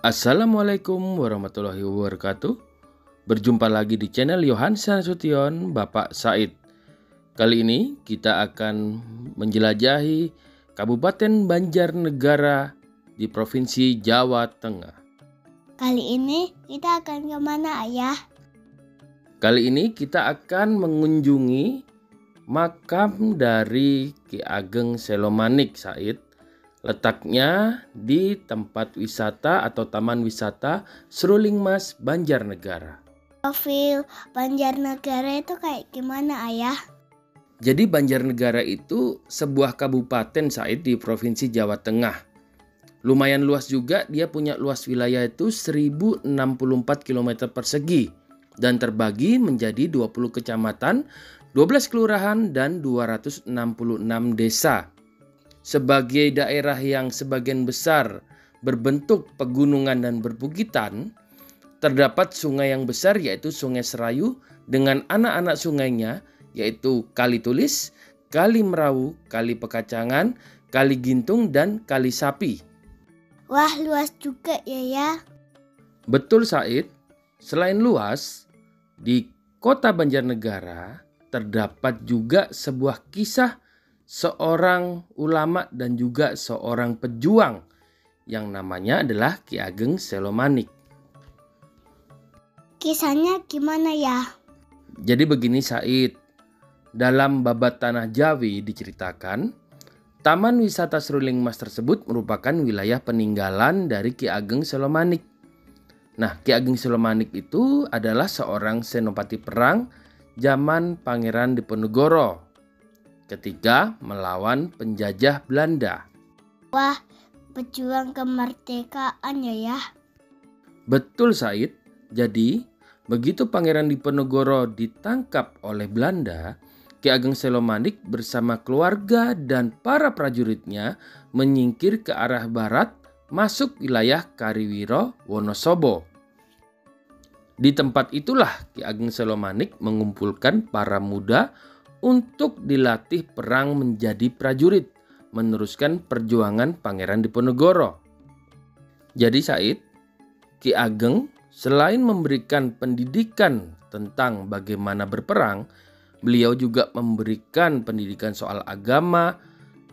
Assalamualaikum warahmatullahi wabarakatuh. Berjumpa lagi di channel Yohanes Nasution, Bapak Said. Kali ini kita akan menjelajahi Kabupaten Banjarnegara di Provinsi Jawa Tengah. Kali ini kita akan kemana, Ayah? Kali ini kita akan mengunjungi makam dari Ki Ageng Selomanik Said. Letaknya di tempat wisata atau Taman Wisata Seruling Mas Banjarnegara. Profil Banjarnegara itu kayak gimana, Ayah? Jadi Banjarnegara itu sebuah kabupaten Said di Provinsi Jawa Tengah. Lumayan luas juga, dia punya luas wilayah itu 1064 km persegi dan terbagi menjadi 20 kecamatan, 12 kelurahan dan 266 desa. Sebagai daerah yang sebagian besar berbentuk pegunungan dan berbukitan, terdapat sungai yang besar yaitu Sungai Serayu dengan anak-anak sungainya yaitu Kali Tulis, Kali Merawu, Kali Pekacangan, Kali Gintung, dan Kali Sapi. Wah, luas juga ya. Betul Said, selain luas, di kota Banjarnegara terdapat juga sebuah kisah seorang ulama dan juga seorang pejuang yang namanya adalah Ki Ageng Selomanik. Kisahnya gimana ya? Jadi begini Said, dalam Babat Tanah Jawi diceritakan, Taman Wisata Seruling Mas tersebut merupakan wilayah peninggalan dari Ki Ageng Selomanik. Nah, Ki Ageng Selomanik itu adalah seorang senopati perang zaman Pangeran Diponegoro ketika melawan penjajah Belanda. Wah, pejuang kemerdekaan ya. Betul Said. Jadi, begitu Pangeran Diponegoro ditangkap oleh Belanda, Ki Ageng Selomanik bersama keluarga dan para prajuritnya menyingkir ke arah barat masuk wilayah Kariwiro Wonosobo. Di tempat itulah Ki Ageng Selomanik mengumpulkan para muda untuk dilatih perang menjadi prajurit, meneruskan perjuangan Pangeran Diponegoro. Jadi Said, Ki Ageng selain memberikan pendidikan tentang bagaimana berperang, beliau juga memberikan pendidikan soal agama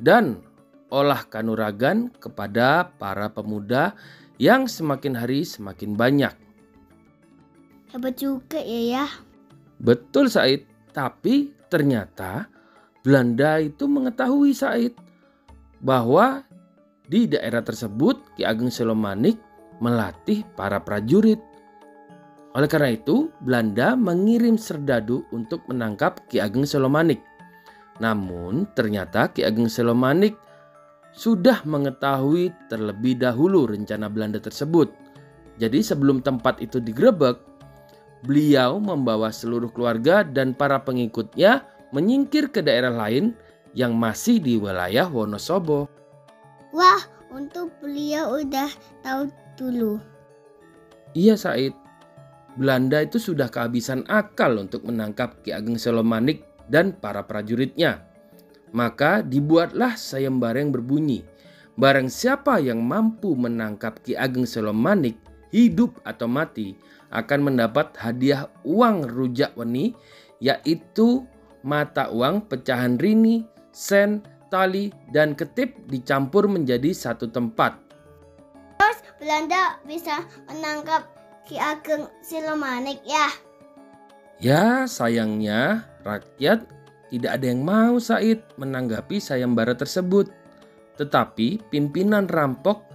dan olah kanuragan kepada para pemuda yang semakin hari semakin banyak. Hebat juga ya. Betul Said, tapi ternyata Belanda itu mengetahui Said bahwa di daerah tersebut Ki Ageng Selomanik melatih para prajurit. Oleh karena itu, Belanda mengirim serdadu untuk menangkap Ki Ageng Selomanik. Namun, ternyata Ki Ageng Selomanik sudah mengetahui terlebih dahulu rencana Belanda tersebut. Jadi, sebelum tempat itu digerebek, beliau membawa seluruh keluarga dan para pengikutnya menyingkir ke daerah lain yang masih di wilayah Wonosobo. Wah, untuk beliau udah tahu dulu. Iya Said, Belanda itu sudah kehabisan akal untuk menangkap Ki Ageng Selomanik dan para prajuritnya. Maka dibuatlah sayembara yang berbunyi, barang siapa yang mampu menangkap Ki Ageng Selomanik hidup atau mati akan mendapat hadiah uang rujak weni, yaitu mata uang pecahan rini, sen, tali, dan ketip dicampur menjadi satu tempat. Terus Belanda bisa menangkap Ki Ageng Selomanik ya? Ya, sayangnya rakyat tidak ada yang mau Said menanggapi sayembara tersebut. Tetapi pimpinan rampok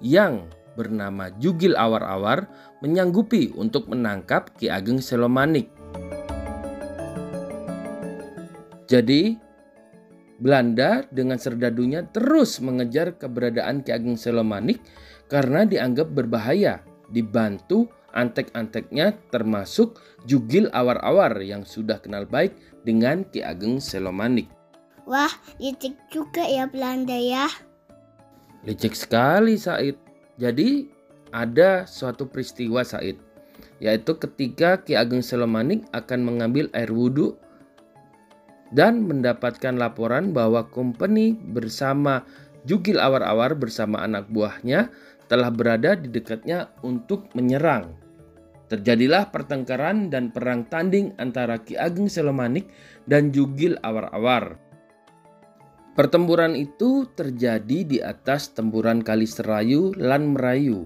yang bernama Jugil Awar-Awar menyanggupi untuk menangkap Ki Ageng Selomanik. Jadi Belanda dengan serdadunya terus mengejar keberadaan Ki Ageng Selomanik karena dianggap berbahaya, dibantu antek-anteknya termasuk Jugil Awar-Awar yang sudah kenal baik dengan Ki Ageng Selomanik. Wah, licik juga ya Belanda ya. Licik sekali Said. Jadi ada suatu peristiwa Said, yaitu ketika Ki Ageng Selomanik akan mengambil air wudhu dan mendapatkan laporan bahwa kompeni bersama Jugil Awar-Awar bersama anak buahnya telah berada di dekatnya untuk menyerang. Terjadilah pertengkaran dan perang tanding antara Ki Ageng Selomanik dan Jugil Awar-Awar. Pertempuran itu terjadi di atas tempuran Kali Serayu lan Merayu,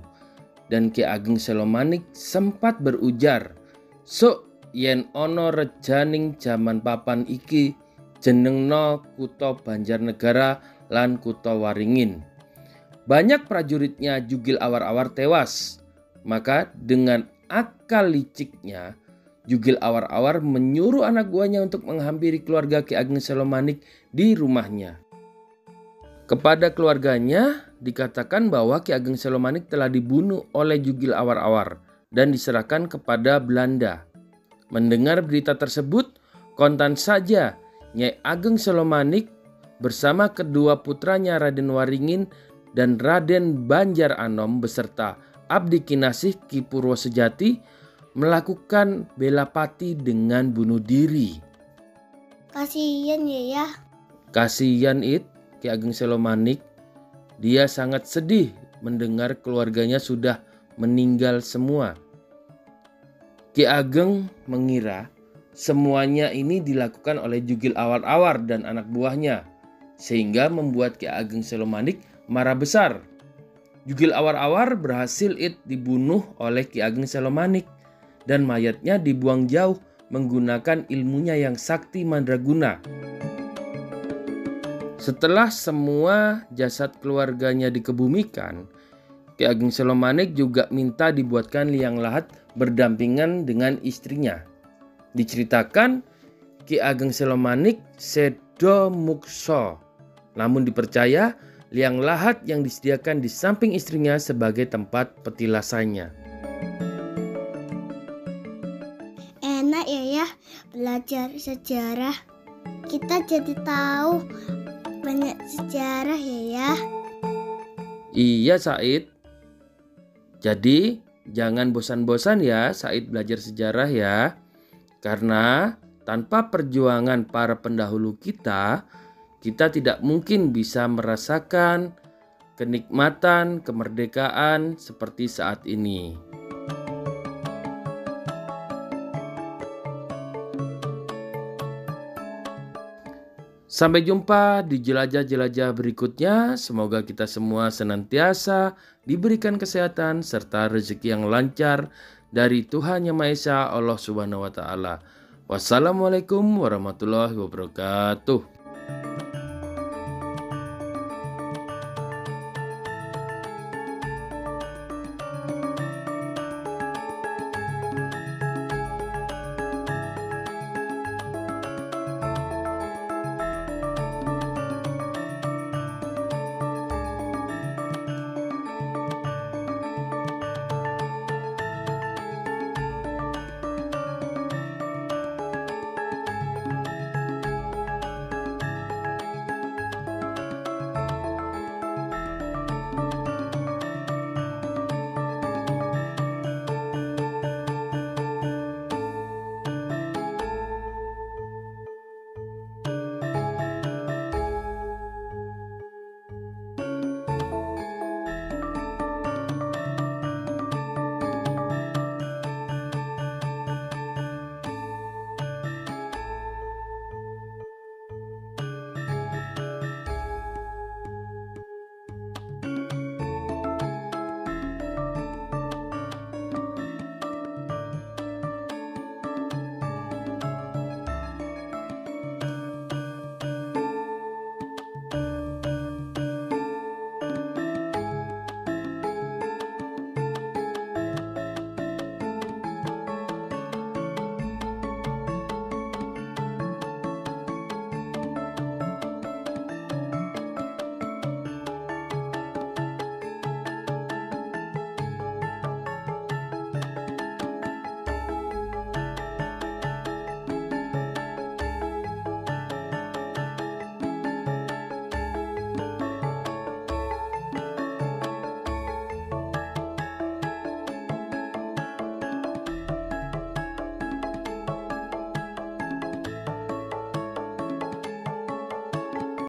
dan Ki Ageng Selomanik sempat berujar, "Sok yen ana rejaning jaman papan iki jenengna kutha Banjarnegara lan kutha Waringin." Banyak prajuritnya Jugil Awar-Awar tewas. Maka dengan akal liciknya, Jugil Awar-Awar menyuruh anak buahnya untuk menghampiri keluarga Ki Ageng Selomanik di rumahnya. Kepada keluarganya dikatakan bahwa Ki Ageng Selomanik telah dibunuh oleh Jugil Awar-Awar dan diserahkan kepada Belanda. Mendengar berita tersebut, kontan saja Nyai Ageng Selomanik bersama kedua putranya Raden Waringin dan Raden Banjar Anom beserta Abdi Kinasih Ki Purwosejati melakukan bela pati dengan bunuh diri. Kasihan ya. Kasihan Ki Ageng Selomanik. Dia sangat sedih mendengar keluarganya sudah meninggal semua. Ki Ageng mengira semuanya ini dilakukan oleh Jugil Awar-Awar dan anak buahnya, sehingga membuat Ki Ageng Selomanik marah besar. Jugil Awar-Awar berhasil dibunuh oleh Ki Ageng Selomanik dan mayatnya dibuang jauh menggunakan ilmunya yang sakti mandraguna. Setelah semua jasad keluarganya dikebumikan, Ki Ageng Selomanik juga minta dibuatkan liang lahat berdampingan dengan istrinya. Diceritakan Ki Ageng Selomanik sedo mukso, namun dipercaya liang lahat yang disediakan di samping istrinya sebagai tempat petilasannya. Enak ya belajar sejarah. Kita jadi tahu banyak sejarah ya. Iya Said. Jadi jangan bosan-bosan ya Said belajar sejarah ya. Karena tanpa perjuangan para pendahulu kita tidak mungkin bisa merasakan kenikmatan kemerdekaan seperti saat ini. Sampai jumpa di jelajah-jelajah berikutnya. Semoga kita semua senantiasa diberikan kesehatan serta rezeki yang lancar dari Tuhan Yang Maha Esa, Allah Subhanahu wa Ta'ala. Wassalamualaikum warahmatullahi wabarakatuh.